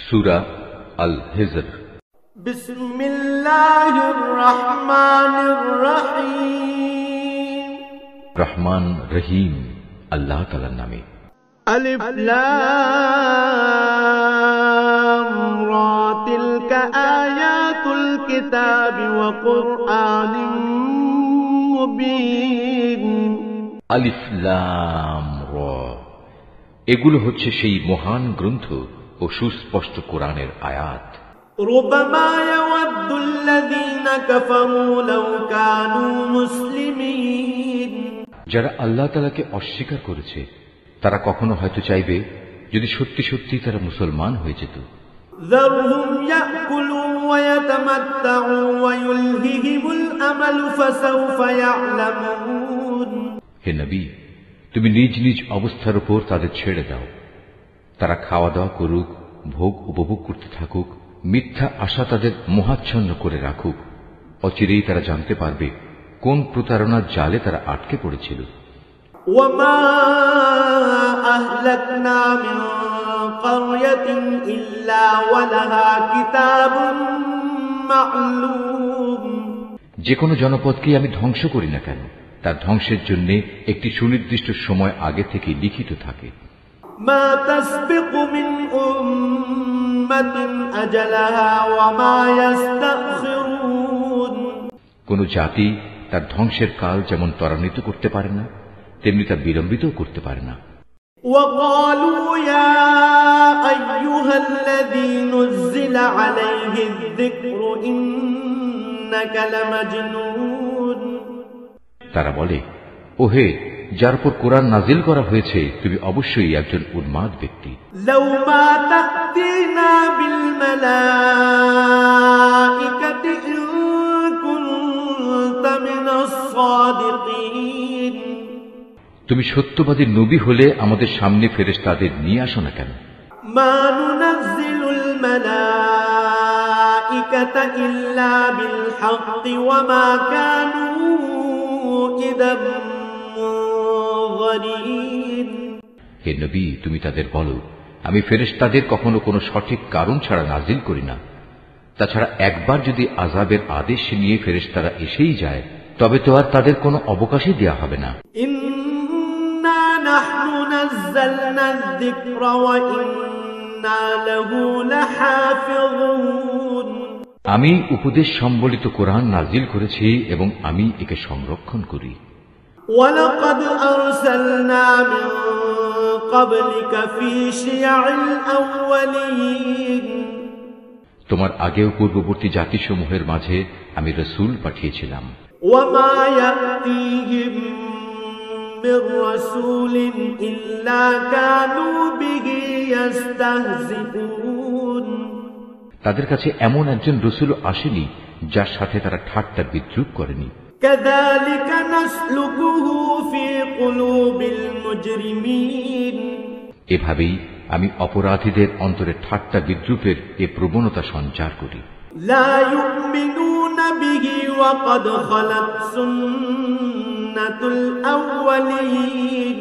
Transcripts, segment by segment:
সূরা আল হিজর। বিসমিল্লাহির রহমানির রহিম। রহমান রহিম আল্লাহ তাআলার নামে। আলিফ লাম রা তিলকা আয়াতুল কিতাবি ওয়া কুরআনিম মুবিন। আলিফ লাম রা, এগুলো হচ্ছে সেই মহান গ্রন্থ ও সুস্পষ্ট কোরআনের আয়াত। রুবামা ইয়াওয়াদ্দুল্লাযীনা কাফারু লাউ কানু মুসলিমিন। যারা আল্লাহ তাআলাকে অস্বীকার করেছে তারা কখনো হয়তো চাইবে যদি সত্যি সত্যি তারা মুসলমান হয়ে যেত। যারহুম ইয়াকুলু ওয়া ইয়াতামাত্তাউ ওয়া ইউলহিহিমুল আমালু ফাসাউফা ইয়ালামুন। হে নবী, তুমি নিজ নিজ অবস্থার উপর তাদের ছেড়ে দাও। তারা খাওয়া দাওয়া করুক, ভোগ উপভোগ করতে থাকুক, মিথ্যা আশা তাদের মোহাচ্ছন্ন করে রাখুক। অচিরেই তারা জানতে পারবে কোন প্রতারণার জালে তারা আটকে পড়েছিল। ওয়ামা আহলাকনা মিন ক্বরয়াতিন ইল্লা ওয়ালাহা কিতাবুম মা'লুম। যে কোনো জনপদকে আমি ধ্বংস করি না কেন, তার ধ্বংসের জন্য একটি সুনির্দিষ্ট সময় আগে থেকে লিখিত থাকে। মা তাসবিকু মিন উম্মাতিন আজালাহা ওয়া মা ইস্তাখিরুন। কোন জাতি তার ধ্বংসের কাল যেমন ত্বরান্বিত করতে পারে না, তেমনি তা বিলম্বিতও করতে পারে না। ওয়াকালু ইয়া আইয়ুহাল্লাযী নুযিলা আলাইহিয যিকরু ইন্নাকা লামাজনুন। তারা বলে, ওহে যার উপর কোরআন নাজিল করা হয়েছে তুমি অবশ্যই একজন উন্মাদ ব্যক্তি। লাউ মা তা'তিনা বিল মালাইকাতি ইন কুনতা মিনাস সাদিকিন। তুমি সত্যবাদী নবী হলে আমাদের সামনে ফেরেশতাদের নিয়ে আসো না কেন? মা নুনাজ্জিলুল মালাইকাতা ইল্লা বিল হাক্কি ওয়া মা কানু ইদাম মুনযিরিন। হে নবী, তুমি তাদের বলো, আমি ফেরেশতাদের কখনো কোনো সঠিক কারণ ছাড়া নাজিল করি না। তাছাড়া একবার যদি আযাবের আদেশ নিয়ে ফেরেশতারা এসেই যায় তবে তো আর তাদের কোনো অবকাশই দেয়া হবে না। ইন্না নাহনু নাযালনা যিকরা ওয়া ইন্না লাহু লাহাফিযুন। আমি উপদেশ সম্বলিত কোরআন নাজিল করেছি এবং আমি একে সংরক্ষণ করি। ওয়ালাকাদ আরসালনা মিন ক্বাবলিকা ফি শিয়া'ইল আউওয়ালিন। তোমার আগেও পূর্ববর্তী জাতিসমূহের মাঝে আমি রাসূল পাঠিয়েছিলাম। ওয়া মা ইয়াতিহিম মির রাসূলিন ইল্লা কানু বিহি ইস্তাহজিউন। তাদের কাছে এমন একজন রাসূল আসেনি যার সাথে তারা ঠাট্টা বিদ্রূপ করেনি। কাযালিকা নাসলুকুহু ফি কুলুবিল মুজরিমিন। এভাবেই আমি অপরাধীদের অন্তরে ঠাট্টা বিদ্রূপের এ প্রবণতা সঞ্চার করি। লা ইউমিনুনা বিহি ওয়া ক্বাদ খালাত সুন্নাতুল আউওয়ালিন।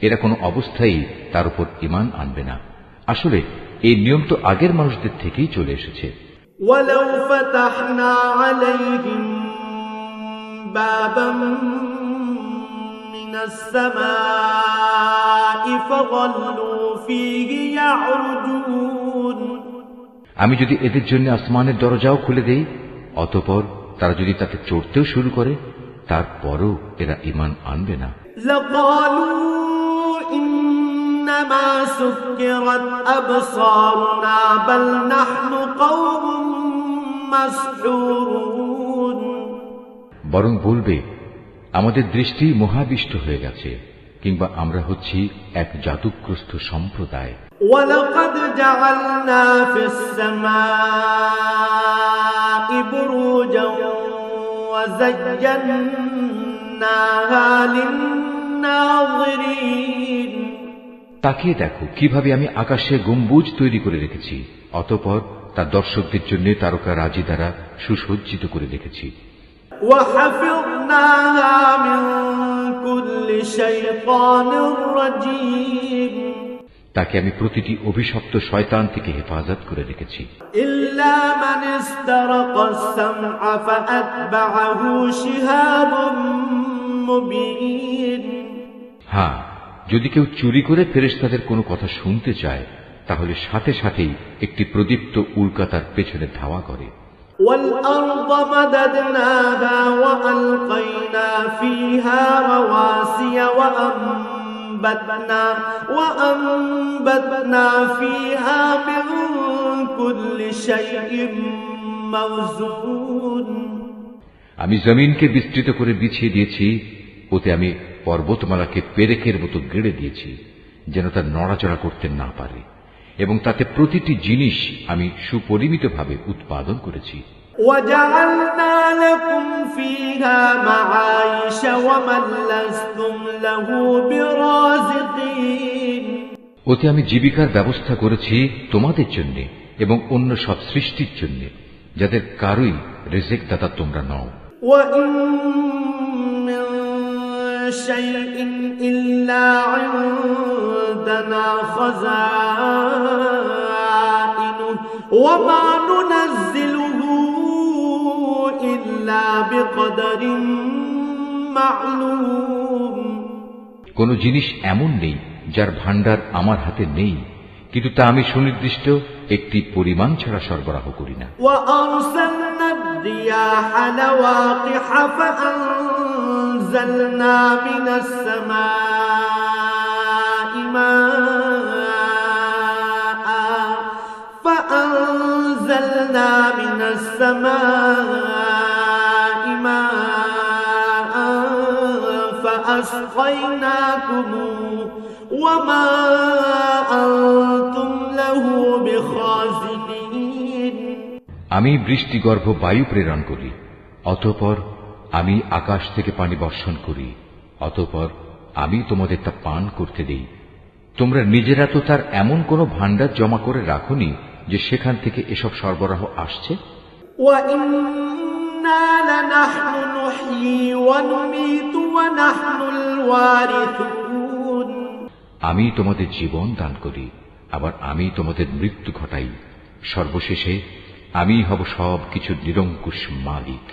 এরা কোনো অবস্থায় তার উপর ঈমান আনবে না। আসলে এই নিয়ম তো আগের মানুষদের থেকেই চলে এসেছে। ওয়ালাউ ফাতাহনা আলাইহিম বাবাম মিনাস সামাই ফাযাল্লু ফীহি ইয়ারজুন। আমি যদি এদের জন্য আসমানের দরজাও খুলে দেই, অতঃপর তারা যদি তাতে চড়তেও শুরু করে, তারপরও এরা ঈমান আনবে না। লাকালু ইন্নামা সুক্কিরাত আবসারুনা বাল নাহনু কওমুম মাসহুরুন। বরং বলবে, আমাদের দৃষ্টি মোহাবিষ্ট হয়ে গেছে, কিংবা আমরা হচ্ছি এক জাদুগ্রস্ত সম্প্রদায়। ওয়ালাকাদ জাআলনা ফিস সামাই বুরুজান ওয়া যায়্যান্নাহা লিন-নাযিরিন। তাকিয়ে দেখো কিভাবে আমি আকাশে গম্বুজ তৈরি করে রেখেছি, অতঃপর তার দর্শকদের জন্য তারকা রাজি দ্বারা সুসজ্জিত করে রেখেছি। وحفظناها من كل شيطان رجيم। তাকে আমি প্রতিটি অভিশপ্ত শয়তান থেকে হেফাজত করে রেখেছি। إلا من استرق السمع فأتبعه شهاب مبين হ্যাঁ, যদি কেউ চুরি করে ফেরেশতাদের কোনো কথা শুনতে চায় তাহলে সাথে সাথেই একটি প্রদীপ্ত উল্কা তার পেছনে ধাওয়া করে। والأرض مددناها وألقينا فيها رواسي وأنبتنا فيها من كل شيء موزون আমি জমিনকে বিস্তৃত করে বিছিয়ে দিয়েছি, ওতে আমি পর্বতমালাকে পেরেকের মতো গেড়ে দিয়েছি যেন তা নড়াচড়া করতে না পারে, এবং তাতে প্রতিটি জিনিস আমি সুপরিমিতভাবে উৎপাদন করেছি। وجعلنا لكم فيها معايش ومن لستم له برازقين ওতে আমি জীবিকার ব্যবস্থা করেছি তোমাদের জন্য এবং অন্য সব সৃষ্টির জন্য, যাদের কারোই রিজিক দাতা তোমরা নও। وإن من شيء إلا عندنا خزائنه وما ننزله إلا بقدر معلوم কোন জিনিস এমন নেই যার ভান্ডার আমার হাতে নেই, কিন্তু তা আমি সুনির্দিষ্ট একটি পরিমাণ ছাড়া সরবরাহ করি না। وأرسلنا الرياح لواقح فأنزلنا من السماء ماء فأسقيناكموه وما أنتم له بخازنين আমি বৃষ্টিগর্ভ বায়ু প্রেরণ করি, অতঃপর আমি আকাশ থেকে পানি বর্ষণ করি, অতঃপর আমি তোমাদের তা পান করতে দেই। তোমরা নিজেরা তো তার এমন কোন ভান্ডার জমা করে রাখোনি যে সেখান থেকে এসব সরবরাহ আসছে। وَإِنَّا لَنَحْنُ نُحْيِي وَنُمِيتُ وَنَحْنُ الْوَارِثُونَ আমি তোমাদের জীবন দান করি, আবার আমি তোমাদের মৃত্যু ঘটাই, সর্বশেষে আমি হব সব কিছুর নিরঙ্কুশ মালিক।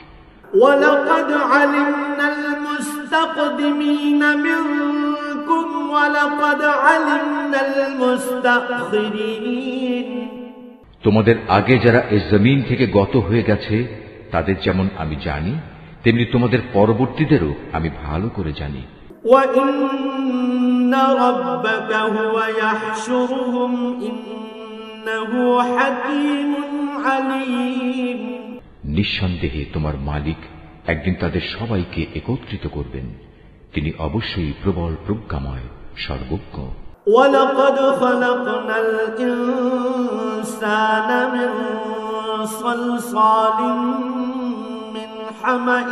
وَلَقَدْ عَلِمْنَا الْمُسْتَقْدِمِينَ مِنكُمْ وَلَقَدْ عَلِمْنَا الْمُسْتَأْخِرِينَ তোমাদের আগে যারা এই জমিন থেকে গত হয়ে গেছে তাদের যেমন আমি জানি, তেমনি তোমাদের পরবর্তীদেরও আমি ভালো করে জানি। وَإِنَّ رَبَّكَ هُوَ يَحْشُرُهُمْ إِنَّهُ حَكِيمٌ عَلِيمٌ নিঃসন্দেহে তোমার মালিক একদিন তাদের সবাইকে একত্রিত করবেন, তিনি অবশ্যই প্রবল প্রজ্ঞাময়, সর্বজ্ঞ। وَلَقَدْ خَلَقْنَا الْإِنسَانَ مِنْ صَلْصَالٍ مِنْ حَمَإٍ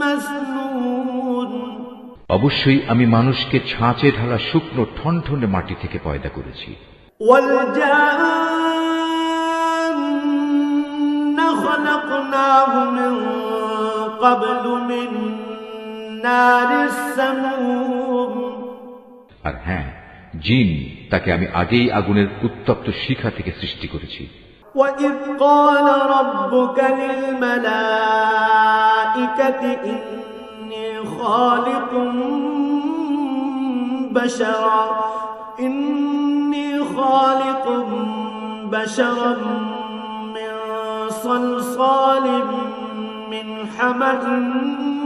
مَسْنُونٍ অবশ্যই আমি মানুষকে ছাঁচে ঢালা শুকনো ঠনঠনে মাটি থেকে পয়দা করেছি। وَالْجَانَّ خَلَقْنَاهُ مِنْ قَبْلُ مِنْ نَارِ السَّمُومِ আর হ্যাঁ, জিন তাকে আমি আগেই আগুনের উত্তপ্ত শিখা থেকে সৃষ্টি করেছি। وَإِذْ قَالَ رَبُّكَ لِلْمَلَائِكَةِ إِنِّي خَالِقٌ بَشَرًا مِنْ صَلْصَالٍ مِنْ حَمَإٍ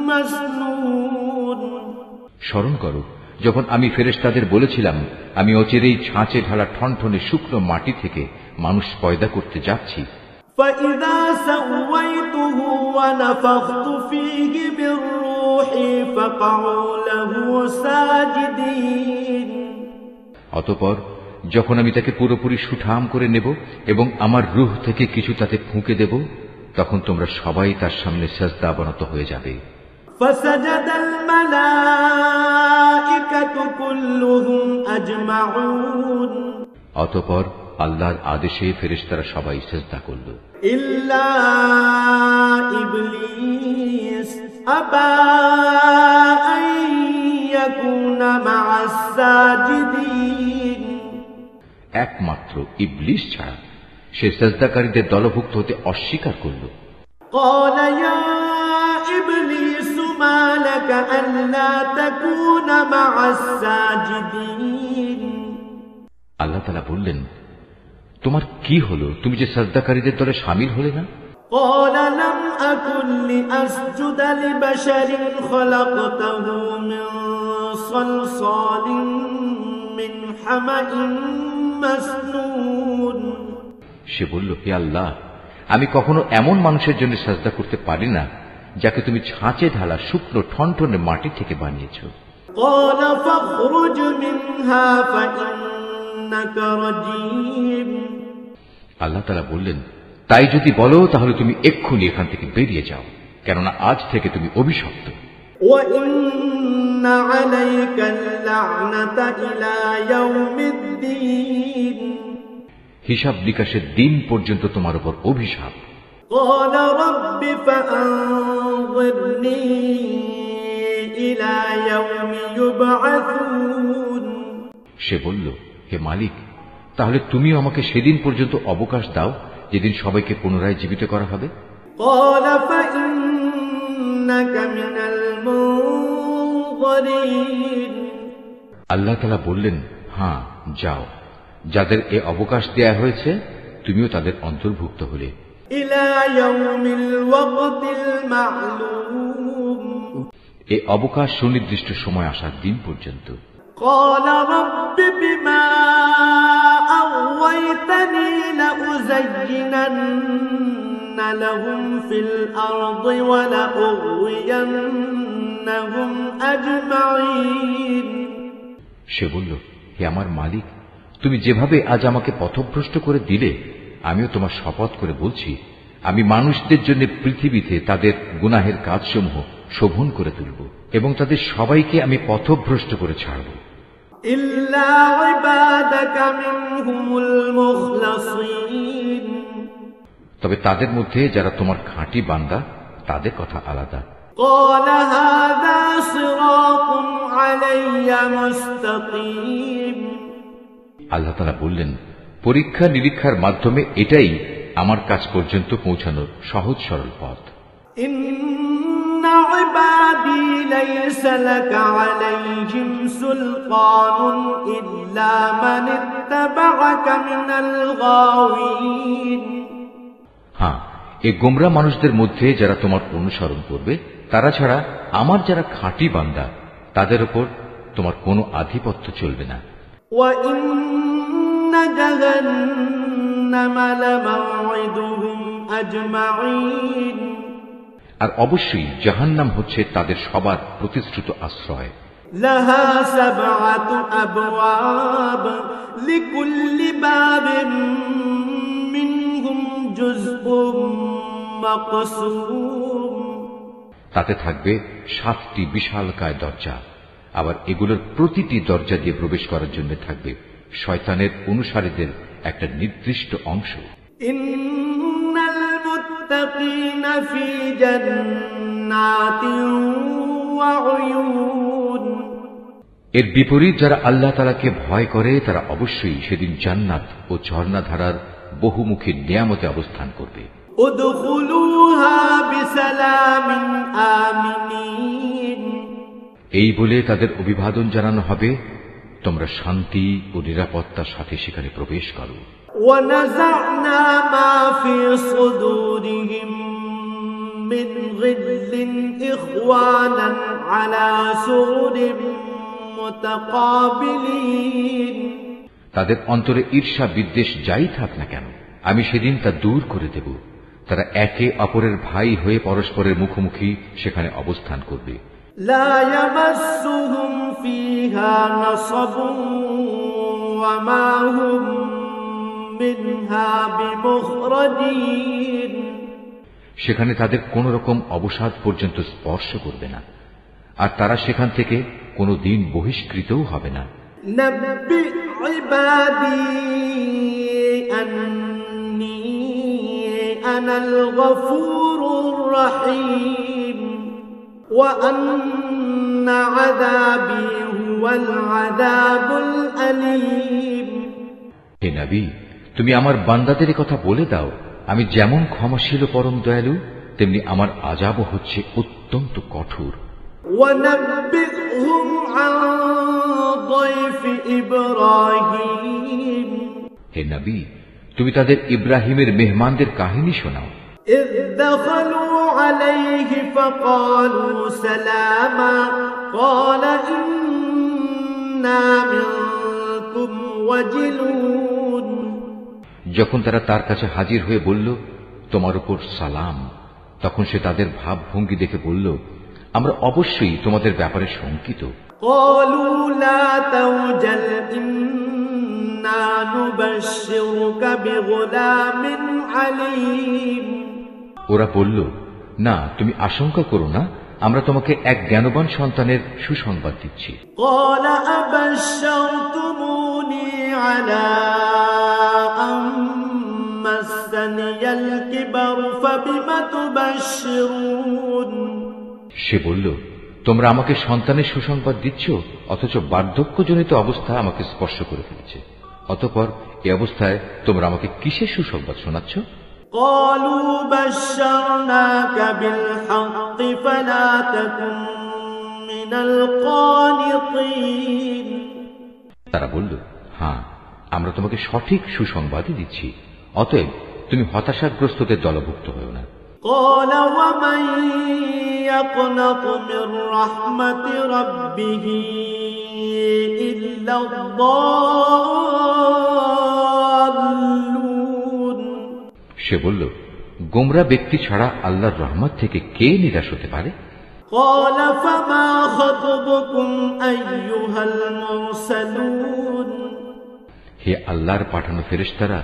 مَسْنُونٍ স্মরণ করো, যখন আমি ফেরেশতাদের বলেছিলাম আমি অচিরেই ছাঁচে ঢালা ঠনঠনে শুকনো মাটি থেকে মানুষ পয়দা করতে যাচ্ছি। فَإِذَا سَوَّيْتُهُ وَنَفَخْتُ فِيهِ مِنْ رُوحِي فَقَعُوا لَهُ سَاجِدِينَ অতঃপর যখন আমি তাকে পুরোপুরি সুঠাম করে নেব এবং আমার রূহ থেকে কিছু তাতে ফুঁকে দেব, তখন তোমরা সবাই তার সামনে সিজদাবনত হয়ে যাবে। فَسَجَدَ الْمَلَائِكَةُ كُلُّهُمْ أَجْمَعُونَ অতঃপর আল্লাহর আদেশে ফেরেশতারা সবাই সিজদা করল, إِلَّا إِبْلِيسَ أَبَى أَن يَكُونَ مَعَ السَّاجِدِينَ একমাত্র ইবলিস ছাড়া সে সাজদাকারীদের দলভুক্ত হতে অস্বীকার করল। قال يا إبليس ما لك ألا تكون مع الساجدين আল্লাহ তাআলা বললেন, তোমার কি হলো, তুমি যে সাজদাকারীদের দলে শামিল হলে না? قال لم أكن لأسجد لبشر خلقته من صلصال من حمأ مسنون সে বলল, হে আল্লাহ, আমি কখনো এমন মানুষের জন্য সাজদা করতে পারি না যাকে তুমি ছাঁচে ঢালা শুকনো ঠনঠনে মাটি থেকে বানিয়েছ। قال فاخرج منها فإنك رجيم আল্লাহ তাআলা বললেন, তাই যদি বলো তাহলে তুমি এক্ষুনি এখান থেকে বেরিয়ে যাও, কেননা আজ থেকে তুমি অভিশপ্ত। وإن عليك اللعنة إلى يوم الدين হিসাব নিকাশের দিন পর্যন্ত তোমার উপর অভিশাপ। قال رب فأنظرني إلى يوم يبعثون সে বলল, হে মালিক, তাহলে তুমিও আমাকে সেদিন পর্যন্ত অবকাশ দাও যেদিন সবাইকে পুনরায় জীবিত করা হবে। قال فإنك من المنظرين আল্লাহ তাআলা বললেন, হ্যাঁ যাও, যাদের এ অবকাশ দেয়া হয়েছে তুমিও তাদের অন্তর্ভুক্ত হলে। إلى يوم الوقت المعلوم এ অবকাশ সুনির্দিষ্ট সময় আসার দিন পর্যন্ত। قال رب بما أغويتني لأزينن لهم في الأرض ولأغوينهم أجمعين সে বলল, হে আমার মালিক, তুমি যেভাবে আজ আমাকে পথভ্রষ্ট করে দিলে, আমিও তোমার শপথ করে বলছি, আমি মানুষদের জন্য পৃথিবীতে তাদের গুনাহের কাজসমূহ শোভন করে তুলব এবং তাদের সবাইকে আমি পথভ্রষ্ট করে ছাড়ব। إلا عبادك منهم المخلصين তবে তাদের মধ্যে যারা তোমার খাঁটি বান্দা, তাদের কথা আলাদা। قال هذا صراط علي مستقيم আল্লাহ তাআলা বললেন, পরীক্ষা নিরীক্ষার মাধ্যমে এটাই আমার কাছ পর্যন্ত পৌঁছানোর সহজ সরল পথ। إن عبادي ليس لك عليهم سلطان إلا من اتبعك من الغاوين হ্যাঁ, এই গোমরা মানুষদের মধ্যে যারা তোমার অনুসরণ করবে, তারা ছাড়া আমার যারা খাঁটি বান্দা, তাদের উপর তোমার কোনো আধিপত্য চলবে না। وإن جهنم لموعدهم أجمعين আর অবশ্যই জাহান্নাম হচ্ছে তাদের সবার প্রতিশ্রুত আশ্রয়। لها 7 أبواب لكل باب منهم جزء مقسوم তাতে থাকবে 7টি বিশালকায় দরজা, আবার এগুলোর প্রতিটি দরজা দিয়ে প্রবেশ করার জন্য থাকবে শয়তানের অনুসারীদের একটা নির্দিষ্ট অংশ। ইন্নাল মুত্তাকিনা ফি জান্নাতিন ওয়া উয়ুন এর বিপরীত যারা আল্লাহ তাআলাকে ভয় করে তারা অবশ্যই সেদিন জান্নাত ও ঝর্ণাধারার বহুমুখী নিয়ামতে অবস্থান করবে। উদখুলুহা বিসালামিন আমিনিন এই বলে তাদের অভিবাদন জানানো হবে, তোমরা শান্তি ও নিরাপত্তার সাথে সেখানে প্রবেশ করো। ওয়ানাযা'না মা ফি সুদুরিহিম মিন গিল্লিন ইখওয়ানান আলা সুরিম মুতাকাবিলিন তাদের অন্তরে ঈর্ষা বিদ্বেষ যাই থাক না কেন, আমি সেদিন তা দূর করে দেব। তারা একে অপরের ভাই হয়ে পরস্পরের মুখোমুখি সেখানে অবস্থান করবে। লা ইয়ামাসসুহুম ফিহা নাসাবুন ওয়া মা হুম মিনহা বিমুখরাজিন সেখানে তাদের কোন রকম অবসাদ পর্যন্ত স্পর্শ করবে না, আর তারা সেখান থেকে কোনো দিন বহিষ্কৃতও হবে না। নব্বি ইবাদি আন্নী আনাল গফুরুর রহিম ওয়া আন্না আযাবি হুয়াল আযাবুল আলীম হে নবী, তুমি আমার বান্দাদের কথা বলে দাও, আমি যেমন ক্ষমাশীল ও পরম দয়ালু, তেমনি আমার আযাবও হচ্ছে অত্যন্ত কঠোর। وَنَبِّئْهُمْ عَنْ ضَيْفِ إِبْرَاهِيمَ হে নবী, তুমি তাদের ইব্রাহিমের মেহমানদের কাহিনী শোনাও। إِذْ دَخَلُوا عَلَيْهِ فَقَالُوا سَلَامًا قَالَ إِنَّا مِنكُمْ وَجِلُونَ যখন তারা তার কাছে হাজির হয়ে বলল, তোমার উপর সালাম, তখন সে তাদের ভাবভঙ্গি দেখে বলল, আমরা অবশ্যই তোমাদের ব্যাপারে শঙ্কিত। قَالُوا لَا تَوْجَلْ إِنَّا نُبَشِّرُكَ بِغُلَامٍ عَلِيمٍ ওরা বলল, না, তুমি আশঙ্কা করো না, আমরা তোমাকে এক জ্ঞানবান সন্তানের সুসংবাদ দিচ্ছি। قَالَ أَبَشَّرْتُمُونِي عَلَىٰ أَن مَّسَّنِيَ الْكِبَرُ فَبِمَ تُبَشِّرُونَ সে বলল, তোমরা আমাকে সন্তানের সুসংবাদ দিচ্ছ, অথচ বার্ধক্যজনিত অবস্থা আমাকে স্পর্শ করে ফেলেছে। অতঃপর এই অবস্থায় তোমরা আমাকে কিসের সুসংবাদ শোনাচ্ছ? قَالُوا بَشَّرْنَاكَ بِالْحَقِّ فَلَا تَكُن مِّنَ الْقَانِطِينَ তারা বলল, হ্যাঁ, আমরা তোমাকে সঠিক সুসংবাদই দিচ্ছি, অতএব তুমি হতাশাগ্রস্তদের দলভুক্ত হও না। قَالَ وَمَن يَقْنَطُ مِن رَّحْمَةِ رَبِّهِ إِلَّا الضَّالُّونَ সে বলল, গোমরা ব্যক্তি ছাড়া আল্লাহর রহমত থেকে কে নিরাশ হতে পারে? قَالَ فَمَا خَطْبُكُمْ أَيُّهَا الْمُرْسَلُونَ হে আল্লাহর পাঠানো ফেরেশতারা,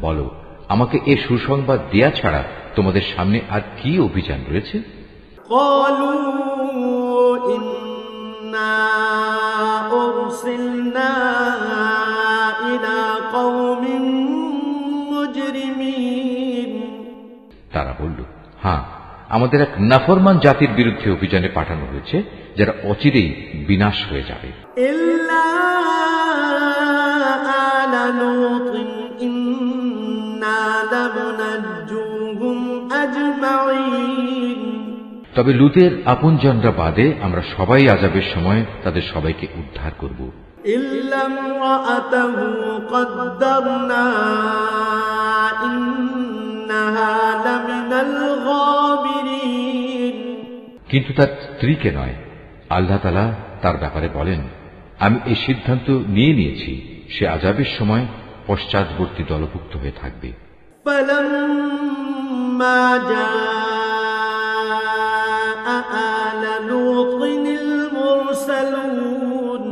বলো, আমাকে এ সুসংবাদ দেয়া ছাড়া তোমাদের সামনে আর কি অভিযান রয়েছে? قَالُوا إِنَّا أُرْسِلْنَا إِلَىٰ قَوْمٍ مُجْرِمِينَ তারা বলল, হ্যাঁ, আমাদের এক নাফরমান জাতির বিরুদ্ধে অভিযানে পাঠানো হয়েছে, যারা অচিরেই বিনাশ হয়ে যাবে। إِلَّا آلَ لُوطٍ إِنَّا لَمُنَجُّوهُمْ أَجْمَعِينَ তবে লুতের আপনজনরা বাদে আমরা সবাই আযাবের সময় তাদের সবাইকে উদ্ধার করব। إِلَّا امْرَأَتَهُ قَدَّرْنَا إِنَّهَا لَمِنَ الْغَابِرِينَ কিন্তু তার স্ত্রীকে নয়। আল্লাহ তাআলা তার ব্যাপারে বলেন, আমি এই সিদ্ধান্ত নিয়েছি, সে আযাবের সময় পশ্চাৎবর্তী দলভুক্ত হয়ে থাকবে। فَلَمَّا جَاءَ آلَ لُوطٍ الْمُرْسَلُونَ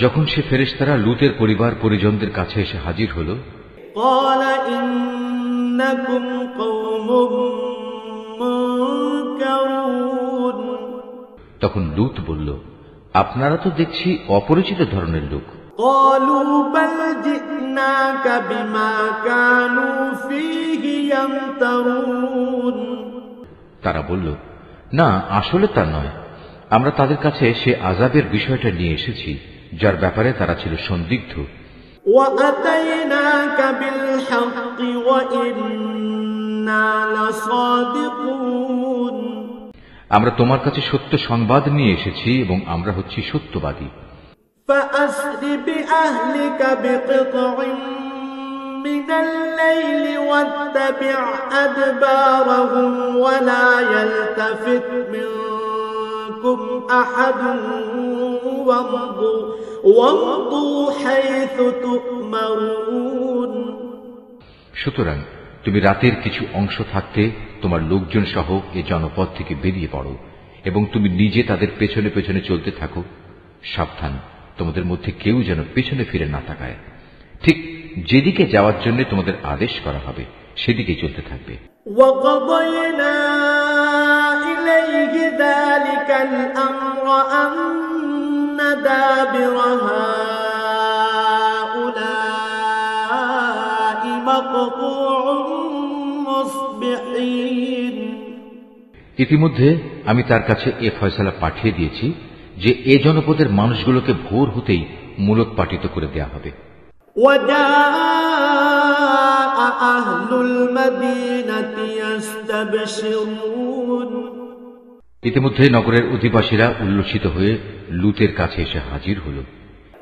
যখন সে ফেরেশতারা লুতের পরিবার পরিজনদের কাছে এসে হাজির হল, قَالَ إِنَّكُمْ قَوْمٌ مُنكَرُونَ তখন লুত বলল, আপনারা তো দেখছি অপরিচিত ধরনের লোক। قَالُوا بَلْ جِئْنَاكَ بِمَا كَانُوا فِيهِ يَمْتَرُونَ তারা বলল, না, আসলে তা নয়, আমরা তাদের কাছে সে আযাবের বিষয়টা নিয়ে এসেছি, যার ব্যাপারে তারা ছিল সন্দিগ্ধ। وَأَتَيْنَاكَ بِالْحَقِّ وَإِنَّا لَصَادِقُونَ আমরা তোমার কাছে সত্য সংবাদ নিয়ে এসেছি এবং আমরা হচ্ছি সত্যবাদী। فَأَسْرِ بِأَهْلِكَ بِقِطْعٍ مِّنَ اللَّيْلِ وَاتَّبِعْ أَدْبَارَهُمْ وَلَا يَلْتَفِتْ مِنكُمْ أَحَدٌ وَامْضُوا حَيْثُ تُؤْمَرُونَ সুতরাং তুমি রাতের কিছু অংশ থাকতে তোমার লোকজন সহ এ জনপদ থেকে বেরিয়ে পড়ো এবং তুমি নিজে তাদের পেছনে পেছনে চলতে থাকো। সাবধান, তোমাদের মধ্যে কেউ যেন পেছনে ফিরে না তাকায়। ঠিক যেদিকে যাওয়ার জন্য তোমাদের আদেশ করা হবে সেদিকে চলতে থাকবে। وَقَضَيْنَا إِلَيْهِ ذَلِكَ الْأَمْرَ أَنَّ دَابِرَ هَٰؤُلَاءِ مَقْطُوعٌ مُصْبِحِينَ ইতিমধ্যে আমি তার কাছে এ ফয়সালা পাঠিয়ে দিয়েছি যে এ জনপদের মানুষগুলোকে ভোর হতেই মূলোৎপাটিত করে দেয়া হবে। وَجَاءَ أهل المدينة يستبشرون ইতিমধ্যে নগরের অধিবাসীরা উল্লসিত হয়ে লূতের কাছে এসে হাজির হল।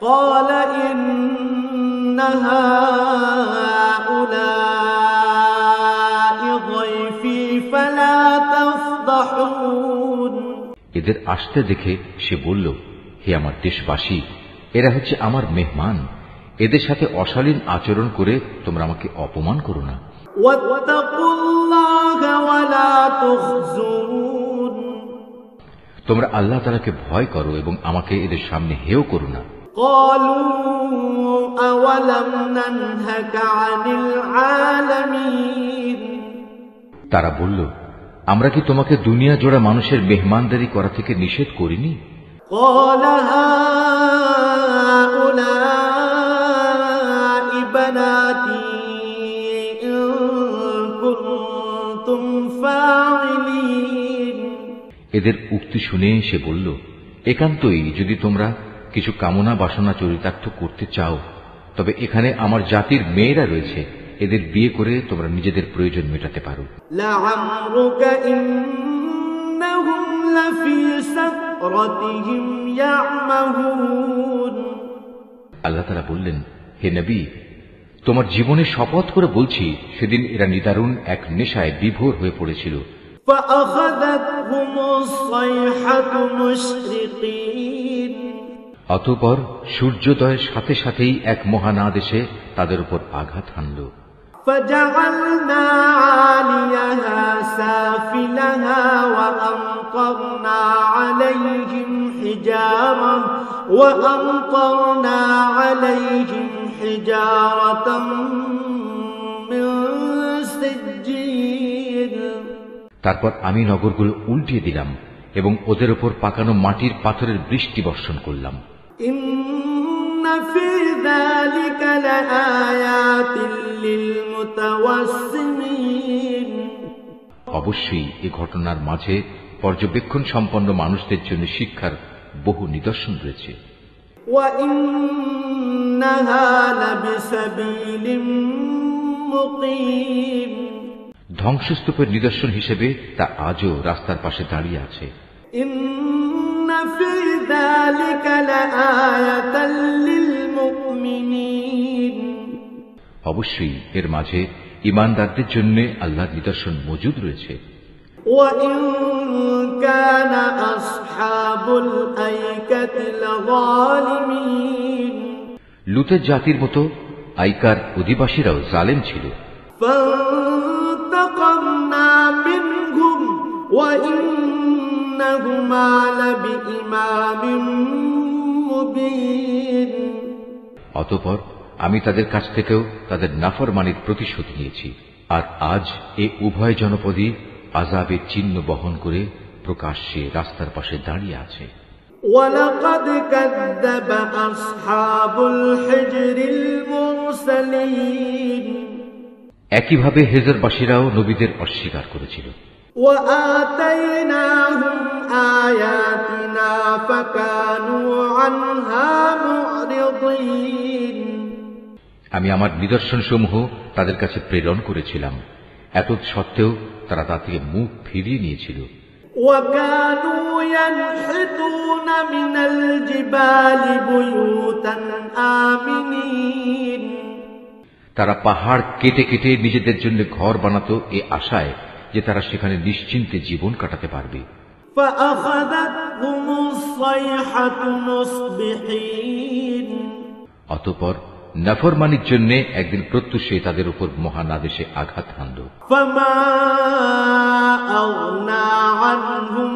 قال إن هؤلاء ضيفي فلا تفضحون এদের আসতে দেখে সে বলল, হে আমার দেশবাসী, এরা হচ্ছে আমার মেহমান, এদের সাথে অশালীন আচরণ করে তোমরা আমাকে অপমান করো না। واتقوا الله ولا تخزون তোমরা আল্লাহ তাআলাকে ভয় করো এবং আমাকে এদের সামনে হেয় করো না। قالوا أولم ننهك عن العالمين তারা বলল, আমরা কি তোমাকে দুনিয়া জোড়া মানুষের মেহমানদারি করা থেকে নিষেধ করিনি? قال هؤلاء بناتي إن كنتم فاعلين এদের উক্তি শুনে সে বলল, একান্তই যদি তোমরা কিছু কামনা বাসনা চরিতার্থ করতে চাও, তবে এখানে আমার জাতির মেয়েরা রয়েছে, এদের বিয়ে করে তোমরা নিজেদের প্রয়োজন মেটাতে পারো। لعمرك إنهم لفي سكرتهم يعمهون আল্লাহ তাআলা বললেন, হে নবী, তোমার জীবনের শপথ করে বলছি, সেদিন এরা নিদারুণ এক নেশায় বিভোর হয়ে পড়েছিল। فأخذتهم الصيحة مشرقين অতঃপর সূর্যোদয়ের সাথে সাথেই এক মহান আদেশে তাদের উপর আঘাত হানল। فجعلنا عاليها سافلها وأمطرنا عليهم حجارة من سجيل তারপর আমি নগরগুলো উল্টিয়ে দিলাম এবং ওদের উপর পাকানো মাটির পাথরের বৃষ্টি বর্ষণ করলাম। إن في ذلك لآيات للمتوسمين অবশ্যই এই ঘটনার মাঝে পর্যবেক্ষণ সম্পন্ন মানুষদের জন্য শিক্ষার বহু নিদর্শন রয়েছে। وإنها لبسبيل مقيم ধ্বংসস্তূপের নিদর্শন হিসেবে তা আজও রাস্তার পাশে দাঁড়িয়ে আছে। إن في ذلك لآية للمؤمنين অবশ্যই এর মাঝে ঈমানদারদের জন্য আল্লাহর নিদর্শন মজুদ রয়েছে। وإن كان أصحاب الأيكة لظالمين লূতের জাতির মতো আইকার অধিবাসীরাও জালেম ছিল। فانتقمنا منهم وإنهما لبإمام مبين অতঃপর আমি তাদের কাছ থেকেও তাদের নাফরমানির প্রতিশোধ নিয়েছি, আর আজ এ উভয় জনপদই আযাবের চিহ্ন বহন করে প্রকাশ্যে রাস্তার পাশে দাঁড়িয়ে আছে। ولقد كذب أصحاب الحجر المرسلين একইভাবে হেজরবাসীরাও নবীদের অস্বীকার করেছিল। وآتيناهم آياتنا فكانوا عنها معرضين আমি আমার নিদর্শনসমূহ তাদের কাছে প্রেরণ করেছিলাম, এত সত্ত্বেও তারা তা থেকে মুখ ফিরিয়ে নিয়েছিল। وكانوا ينحتون من الجبال بيوتا آمنين তারা পাহাড় কেটে কেটে নিজেদের জন্য ঘর বানাতো এ আশায় যে তারা সেখানে নিশ্চিন্তে জীবন কাটাতে পারবে। فأخذتهم الصيحة مصبحين অতঃপর নাফরমানির জন্য একদিন প্রত্যুষে তাদের উপর মহান আদেশে আঘাত হানল। فما أغنى عنهم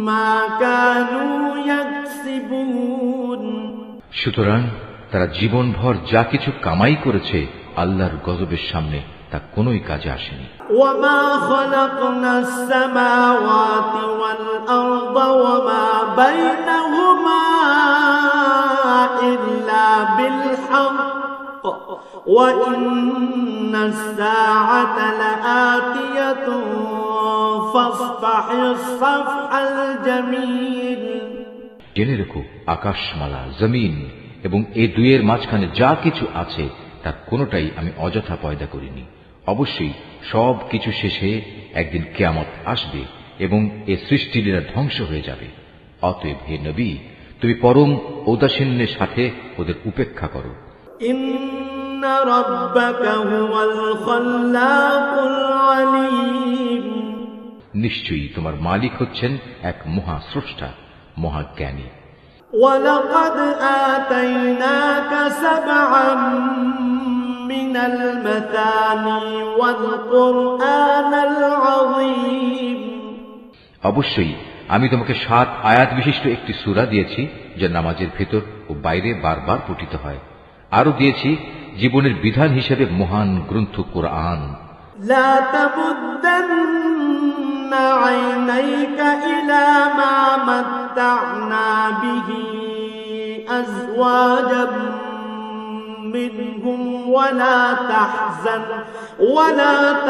ما كانوا يكسبون সুতরাং তারা জীবনভর যা কিছু কামাই করেছে আল্লাহর গজবের সামনে তা কোনোই কাজে আসেনি। وما خلقنا السماوات والأرض وما بينهما إلا بالحق وإن الساعة لآتية فاصفح الصفح الجميل জেনে রেখো, আকাশমালা, জমিন এবং এ দুয়ের মাঝখানে যা কিছু আছে তা তার কোনোটাই আমি অযথা পয়দা করিনি। অবশ্যই সব কিছু শেষে একদিন কিয়ামত আসবে এবং এ সৃষ্টিলীলা ধ্বংস হয়ে যাবে। অতএব হে নবী, তুমি পরম ঔদাসীন্যের সাথে ওদের উপেক্ষা করো। ইন্না রাব্বাকা হুয়াল খাল্লাকুল আলীম, নিশ্চয়ই তোমার মালিক হচ্ছেন এক মহাস্রষ্টা, মহাজ্ঞানী। ওয়ালাকাদ আতাইনাকা সাবআম মিনাল মাতানি ওয়াল কুরআনাল আযীম, অবশ্যই আমি তোমাকে 7 আয়াত বিশিষ্ট একটি সূরা দিয়েছি, যা নামাজের ভেতর ও বাইরে বারবার পঠিত হয়। আরো দিয়েছি জীবনের বিধান হিসেবে মহান গ্রন্থ কোরআন। লা তামুদ্দান্না আইনাইকা ইলা মা মাত্তা'না বিহি আযওয়াজাম মিনহুম ওয়ালা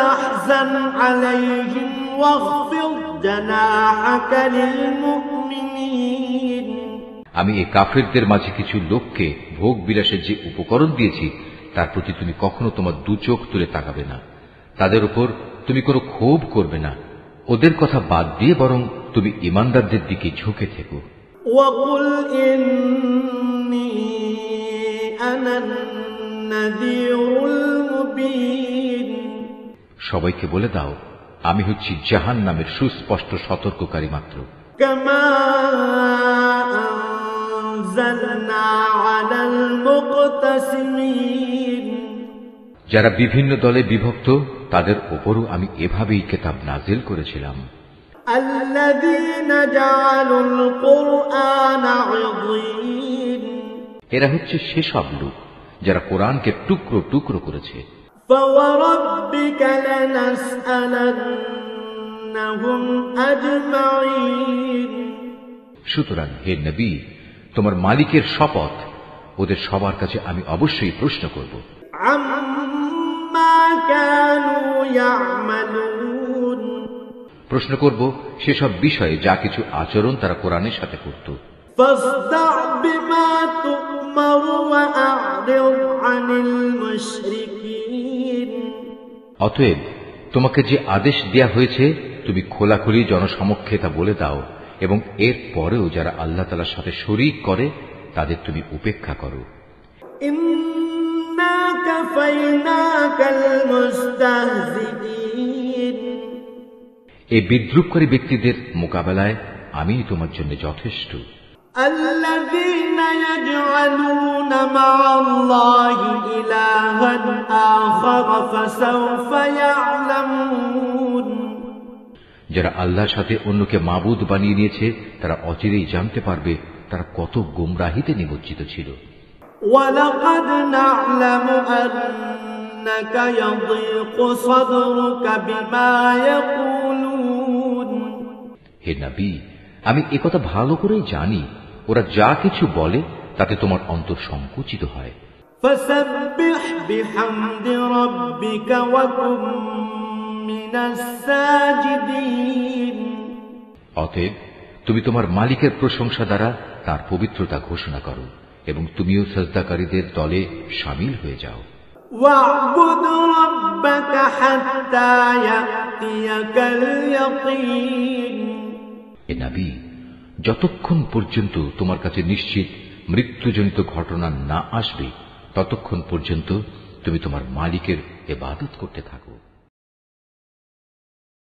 তাহজান আলাইহিম ওয়াখফিদ জানাহাকা লিল মুমিনিন। আমি এই কাফেরদের মাঝে কিছু লোককে ভোগ বিলাসের যে উপকরণ দিয়েছি তার প্রতি তুমি কখনো তোমার দু চোখ তুলে তাকাবে না, তাদের উপর তুমি কোনো ক্ষোভ করবে না। ওদের কথা বাদ দিয়ে বরং তুমি ঈমানদারদের দিকে ঝুঁকে থেকো। ওয়াকুল ইন্নী আনান নাযীরুল মুবিন, সবাইকে বলে দাও আমি হচ্ছি জাহান্নামের সুস্পষ্ট সতর্ককারী মাত্র। কামা আনজালনা আলাল মুকতাসিমিন, যারা বিভিন্ন দলে বিভক্ত তাদের উপরও আমি এভাবেই কিতাব নাজিল করেছিলাম। আল্লাযীনা জাআলুল কুরআনা ইযীন, এরা হচ্ছে সেসব লোক যারা কোরআনকে টুকরো টুকরো করেছে। ফাওয়ারাব্বিকা লানাসআলান্নাহুম আজমাইন, সুতরাং হে নবী, তোমার মালিকের শপথ, ওদের সবার কাছে আমি অবশ্যই প্রশ্ন করব। আম্মা কানু ইয়ামালুন, প্রশ্ন করব সেসব বিষয়ে যা কিছু আচরণ তারা কোরআনের সাথে করত। ফাসদা' বিমা তু'মার ওয়া আ'রিদ আনিল মুশরিকিন, অতএব তোমাকে যে আদেশ দেয়া হয়েছে তুমি খোলাখুলি জনসমক্ষে তা বলে দাও, এবং এর পরেও যারা আল্লাহ তাআলার সাথে শরীক করে তাদের তুমি উপেক্ষা করো। ইন্না কাফাইনাকাল মুস্তাহজিইন, এই বিদ্রুপকারী ব্যক্তিদের মোকাবেলায় আমি তোমার জন্য যথেষ্ট। আল্লাযীনা ইয়াজআলুনা মা'আল্লাহি ইলাহান আখার ফাসাওফা ইয়া'লামুন, যারা আল্লাহর সাথে অন্যকে মাবুদ বানিয়ে নিয়েছে তারা অচিরেই জানতে পারবে তারা কত গোমরাহিতে নিমজ্জিত ছিল। ওয়ালাকাদ না'লামু আন্নাকা ইয়াযীকু সাদরুকা বিমা ইয়াকুলুন, হে নবী, আমি একথা ভালো করেই জানি ওরা যা কিছু বলে তাতে তোমার অন্তর সংকুচিত হয়। ফাসাব্বিহ বিহামদি রাব্বিকা ওয়া কুম মিনাস সাজিদিন, অতএব তুমি তোমার মালিকের প্রশংসা দ্বারা তার পবিত্রতা ঘোষণা করো এবং তুমিও সাজদাকারীদের দলে শামিল হয়ে যাও। ওয়া'বুদ রাব্বাকা হাত্তা ইয়াতিয়াকাল ইয়াকিন, হে নবী, যতক্ষণ পর্যন্ত তোমার কাছে নিশ্চিত মৃত্যুজনিত ঘটনা না আসবে ততক্ষণ পর্যন্ত তুমি তোমার মালিকের ইবাদত করতে থাকো।